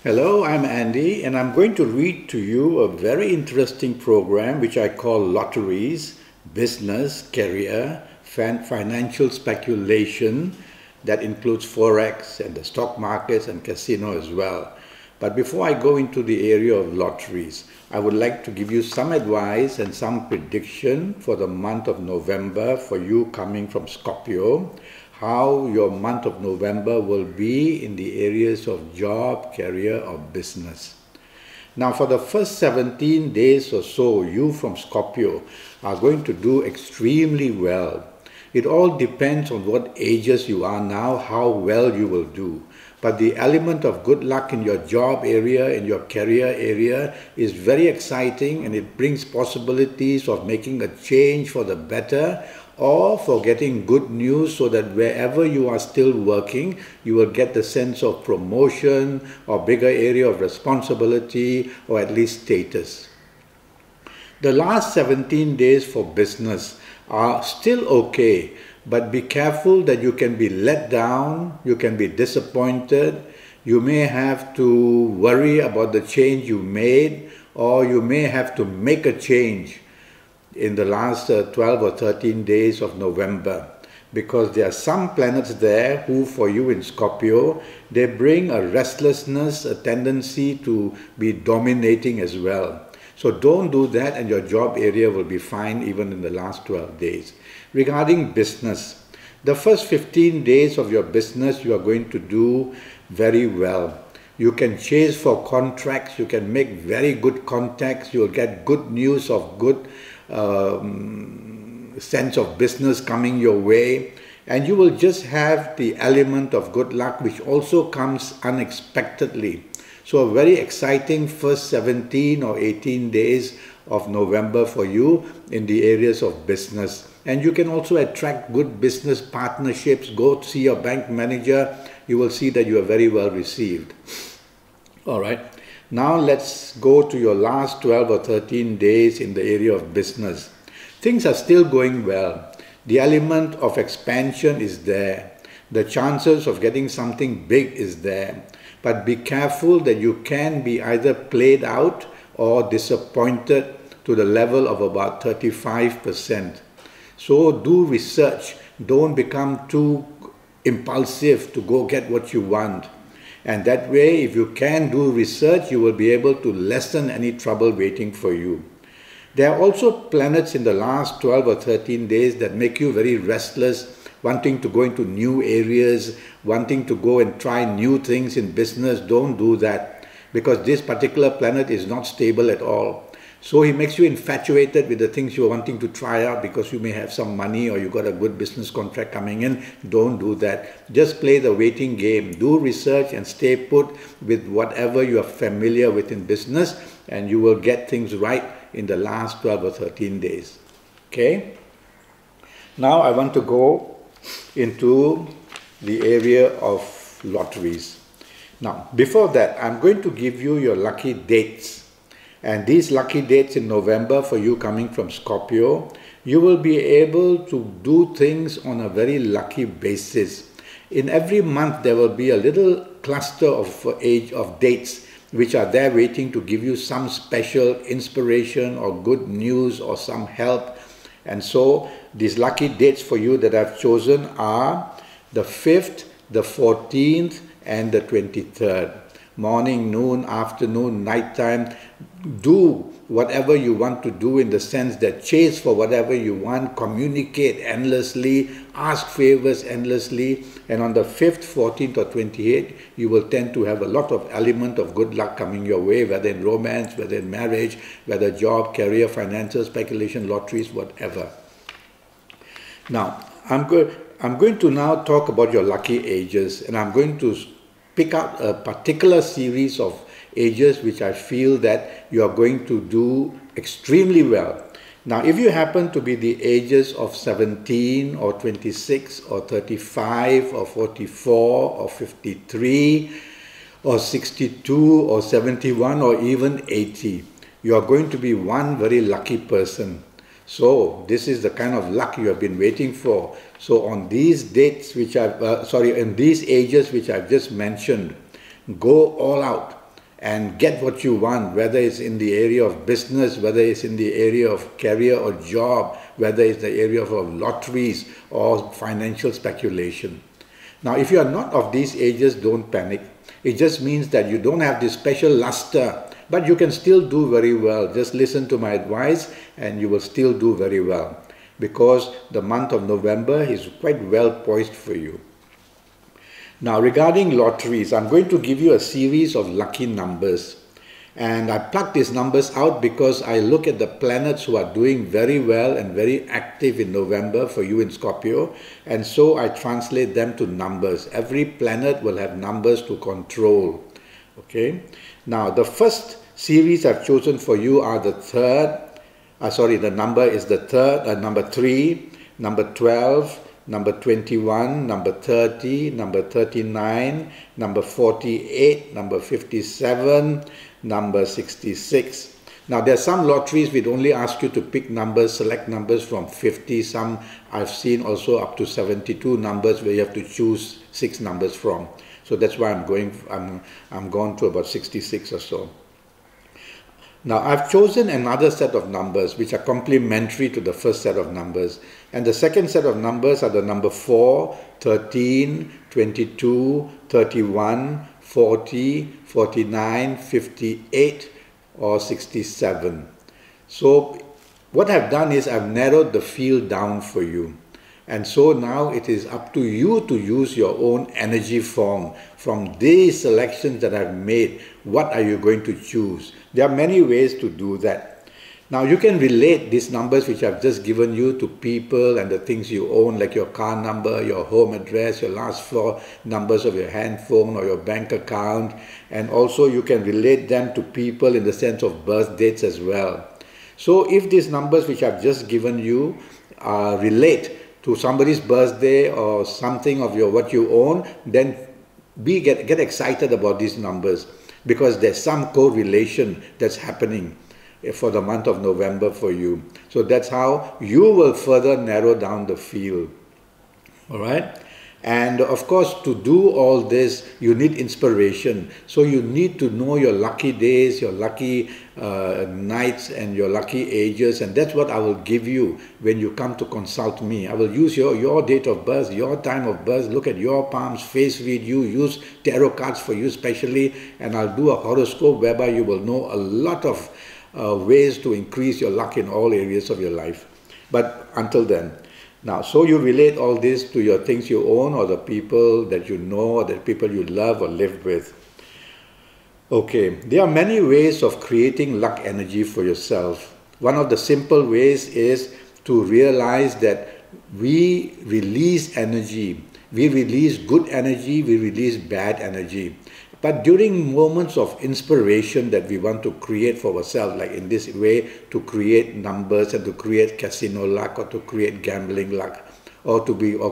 Hello, I'm Andy, and I'm going to read to you a very interesting program which I call Lotteries, Business, Career, Financial Speculation, that includes Forex and the stock markets and casino as well. But before I go into the area of lotteries, I would like to give you some advice and some prediction for the month of November for you coming from Scorpio, how your month of November will be in the areas of job, career, or business. Now, for the first 17 days or so, you from Scorpio are going to do extremely well. It all depends on what ages you are now, how well you will do. But the element of good luck in your job area, in your career area is very exciting, and it brings possibilities of making a change for the better or for getting good news, so that wherever you are still working, you will get the sense of promotion or bigger area of responsibility or at least status. The last 17 days for business are still okay, but be careful that you can be let down, you can be disappointed, you may have to worry about the change you made, or you may have to make a change in the last 12 or 13 days of November, because there are some planets there who, for you in Scorpio, they bring a restlessness, a tendency to be dominating as well. So don't do that, and your job area will be fine even in the last 12 days. Regarding business, the first 15 days of your business you are going to do very well. You can chase for contracts, you can make very good contacts, you will get good news of good sense of business coming your way, and you will just have the element of good luck which also comes unexpectedly. So a very exciting first 17 or 18 days of November for you in the areas of business. And you can also attract good business partnerships. Go see your bank manager. You will see that you are very well received. All right. Now let's go to your last 12 or 13 days in the area of business. Things are still going well. The element of expansion is there. The chances of getting something big is there. But be careful that you can be either played out or disappointed to the level of about 35%. So do research. Don't become too impulsive to go get what you want. And that way, if you can do research, you will be able to lessen any trouble waiting for you. There are also planets in the last 12 or 13 days that make you very restless, wanting to go into new areas, wanting to go and try new things in business. Don't do that, because this particular planet is not stable at all. So he makes you infatuated with the things you're wanting to try out because you may have some money or you got a good business contract coming in. Don't do that. Just play the waiting game. Do research and stay put with whatever you are familiar with in business, and you will get things right in the last 12 or 13 days. Okay? Now I want to go into the area of lotteries. Now, before that, I'm going to give you your lucky dates. And these lucky dates in November for you coming from Scorpio, you will be able to do things on a very lucky basis. In every month, there will be a little cluster of dates which are there waiting to give you some special inspiration or good news or some help. And so these lucky dates for you that I've chosen are the 5th, the 14th, and the 23rd. Morning, noon, afternoon, nighttime. Do whatever you want to do, in the sense that chase for whatever you want, communicate endlessly, ask favors endlessly, and on the 5th, 14th or 28th, you will tend to have a lot of element of good luck coming your way, whether in romance, whether in marriage, whether job, career, financial, speculation, lotteries, whatever. Now, I'm going to now talk about your lucky ages, and I'm going to pick out a particular series of ages which I feel that you are going to do extremely well. Now, if you happen to be the ages of 17 or 26 or 35 or 44 or 53 or 62 or 71 or even 80, you are going to be one very lucky person. So this is the kind of luck you have been waiting for. So on these dates which in these ages which I've just mentioned, go all out. and get what you want, whether it's in the area of business, whether it's in the area of career or job, whether it's the area of lotteries or financial speculation. Now, if you are not of these ages, don't panic. It just means that you don't have this special luster, but you can still do very well. Just listen to my advice and you will still do very well, because the month of November is quite well poised for you. Now, regarding lotteries, I'm going to give you a series of lucky numbers. And I pluck these numbers out because I look at the planets who are doing very well and very active in November for you in Scorpio. And so I translate them to numbers. Every planet will have numbers to control. Okay. Now, the first series I've chosen for you are the the number is the number 3, number 12, number 21, number 30, number 39, number 48, number 57, number 66. Now, there are some lotteries which only ask you to pick numbers, select numbers from 50. Some I've seen also up to 72 numbers where you have to choose 6 numbers from. So that's why I'm gone to about 66 or so. Now, I've chosen another set of numbers which are complementary to the first set of numbers. And the second set of numbers are the number 4, 13, 22, 31, 40, 49, 58, or 67. So, what I've done is I've narrowed the field down for you. And so now it is up to you to use your own energy form. From these selections that I've made, what are you going to choose? There are many ways to do that. Now you can relate these numbers which I've just given you to people and the things you own, like your car number, your home address, your last 4 numbers of your handphone or your bank account. And also you can relate them to people in the sense of birth dates as well. So if these numbers which I've just given you relate to somebody's birthday or something of what you own, then get excited about these numbers, because there's some correlation that's happening for the month of November for you. So that's how you will further narrow down the field. All right? And of course, to do all this, you need inspiration. So you need to know your lucky days, your lucky nights, and your lucky ages. And that's what I will give you when you come to consult me. I will use your date of birth, your time of birth, look at your palms, face read you, use tarot cards for you specially, and I'll do a horoscope whereby you will know a lot of ways to increase your luck in all areas of your life. But until then, now, so you relate all this to your things you own or the people that you know or the people you love or live with. Okay, there are many ways of creating luck energy for yourself. One of the simple ways is to realize that we release energy. We release good energy, we release bad energy. But during moments of inspiration that we want to create for ourselves, like in this way, to create numbers and to create casino luck or to create gambling luck, or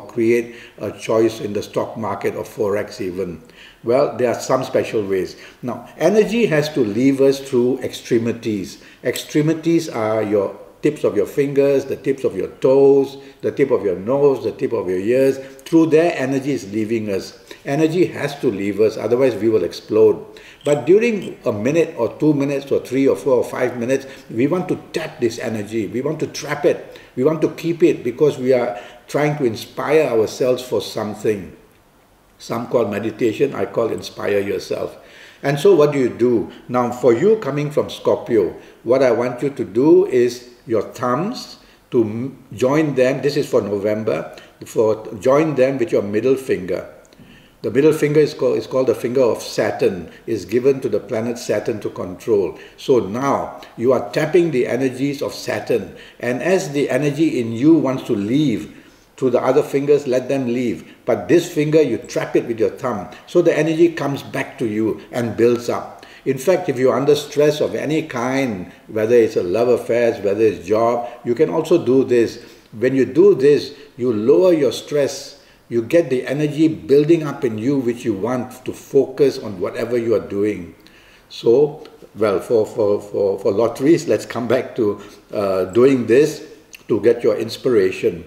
create a choice in the stock market or Forex even. Well, there are some special ways. Now, energy has to leave us through extremities. Extremities are your tips of your fingers, the tips of your toes, the tip of your nose, the tip of your ears. Through there, energy is leaving us. Energy has to leave us, otherwise we will explode. But during a minute or 2 minutes or 3 or 4 or 5 minutes, we want to tap this energy. We want to trap it. We want to keep it because we are trying to inspire ourselves for something. Some call meditation, I call inspire yourself. And so what do you do? Now for you coming from Scorpio, what I want you to do is your thumbs, to join them, this is for November, join them with your middle finger. The middle finger is called the finger of Saturn, is given to the planet Saturn to control. So now you are tapping the energies of Saturn, and as the energy in you wants to leave, through the other fingers, let them leave. But this finger, you trap it with your thumb. So the energy comes back to you and builds up. In fact, if you're under stress of any kind, whether it's a love affairs, whether it's job, you can also do this. When you do this, you lower your stress. You get the energy building up in you which you want to focus on whatever you are doing. So, well, for lotteries, let's come back to doing this to get your inspiration.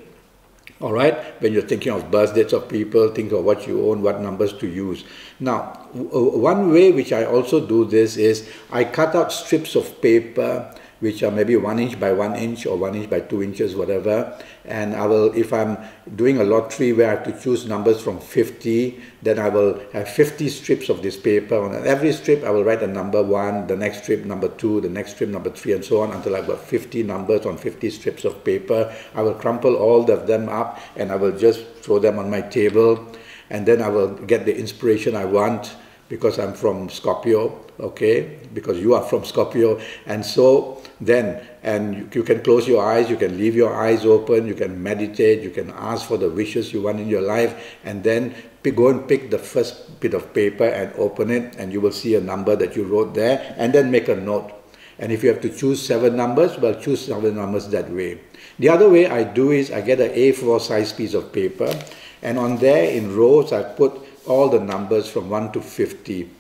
All right, when you're thinking of birth dates of people, think of what you own, what numbers to use. Now, one way which I also do this is I cut out strips of paper which are maybe 1 inch by 1 inch or 1 inch by 2 inches, whatever. And I will, if I'm doing a lottery where I have to choose numbers from 50, then I will have 50 strips of this paper. On every strip, I will write a number 1, the next strip number 2, the next strip number 3, and so on until I've got 50 numbers on 50 strips of paper. I will crumple all of them up and I will just throw them on my table. And then I will get the inspiration I want, because I'm from Scorpio, okay, because you are from Scorpio. And so then, and you can close your eyes, you can leave your eyes open, you can meditate, you can ask for the wishes you want in your life, and then go and pick the first bit of paper and open it, and you will see a number that you wrote there, and then make a note. And if you have to choose 7 numbers, well, choose 7 numbers that way. The other way I do is I get an A4 size piece of paper, and on there in rows I put all the numbers from 1 to 50.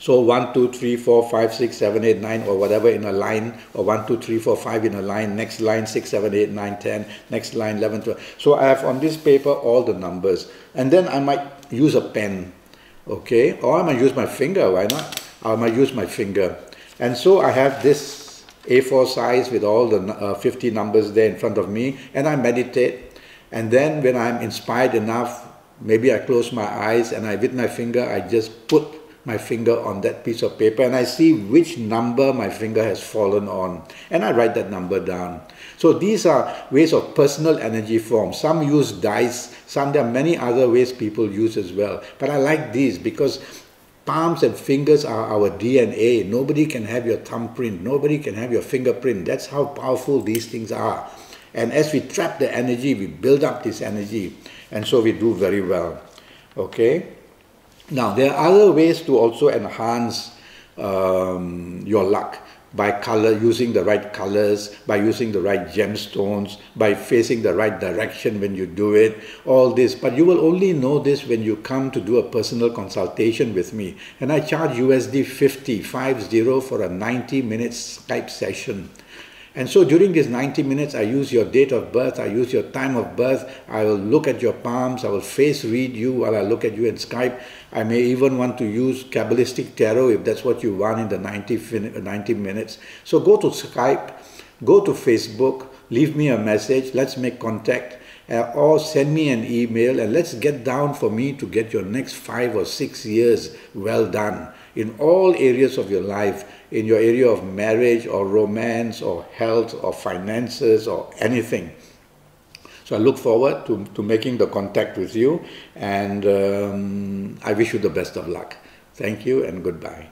So 1, 2, 3, 4, 5, 6, 7, 8, 9 or whatever in a line, or 1, 2, 3, 4, 5 in a line, next line 6, 7, 8, 9, 10, next line 11, 12. So I have on this paper all the numbers, and then I might use a pen, okay, or I might use my finger, why not? I might use my finger. And so I have this A4 size with all the 50 numbers there in front of me, and I meditate. And then when I'm inspired enough, maybe I close my eyes and with my finger, I just put my finger on that piece of paper and I see which number my finger has fallen on. And I write that number down. So these are ways of personal energy form. Some use dice, there are many other ways people use as well. But I like these because palms and fingers are our DNA. Nobody can have your thumbprint. Nobody can have your fingerprint. That's how powerful these things are. And as we trap the energy, we build up this energy. And so we do very well. Okay? Now, there are other ways to also enhance your luck by color, using the right colors, by using the right gemstones, by facing the right direction when you do it, all this. But you will only know this when you come to do a personal consultation with me. And I charge USD 50 for a 90-minute Skype session. And so during these 90 minutes, I use your date of birth, I use your time of birth, I will look at your palms, I will face read you while I look at you in Skype. I may even want to use Kabbalistic Tarot if that's what you want in the 90 minutes. So go to Skype, go to Facebook, leave me a message, let's make contact, or send me an email and let's get down for me to get your next 5 or 6 years well done in all areas of your life, in your area of marriage or romance or health or finances or anything. So I look forward to making the contact with you, and I wish you the best of luck. Thank you and goodbye.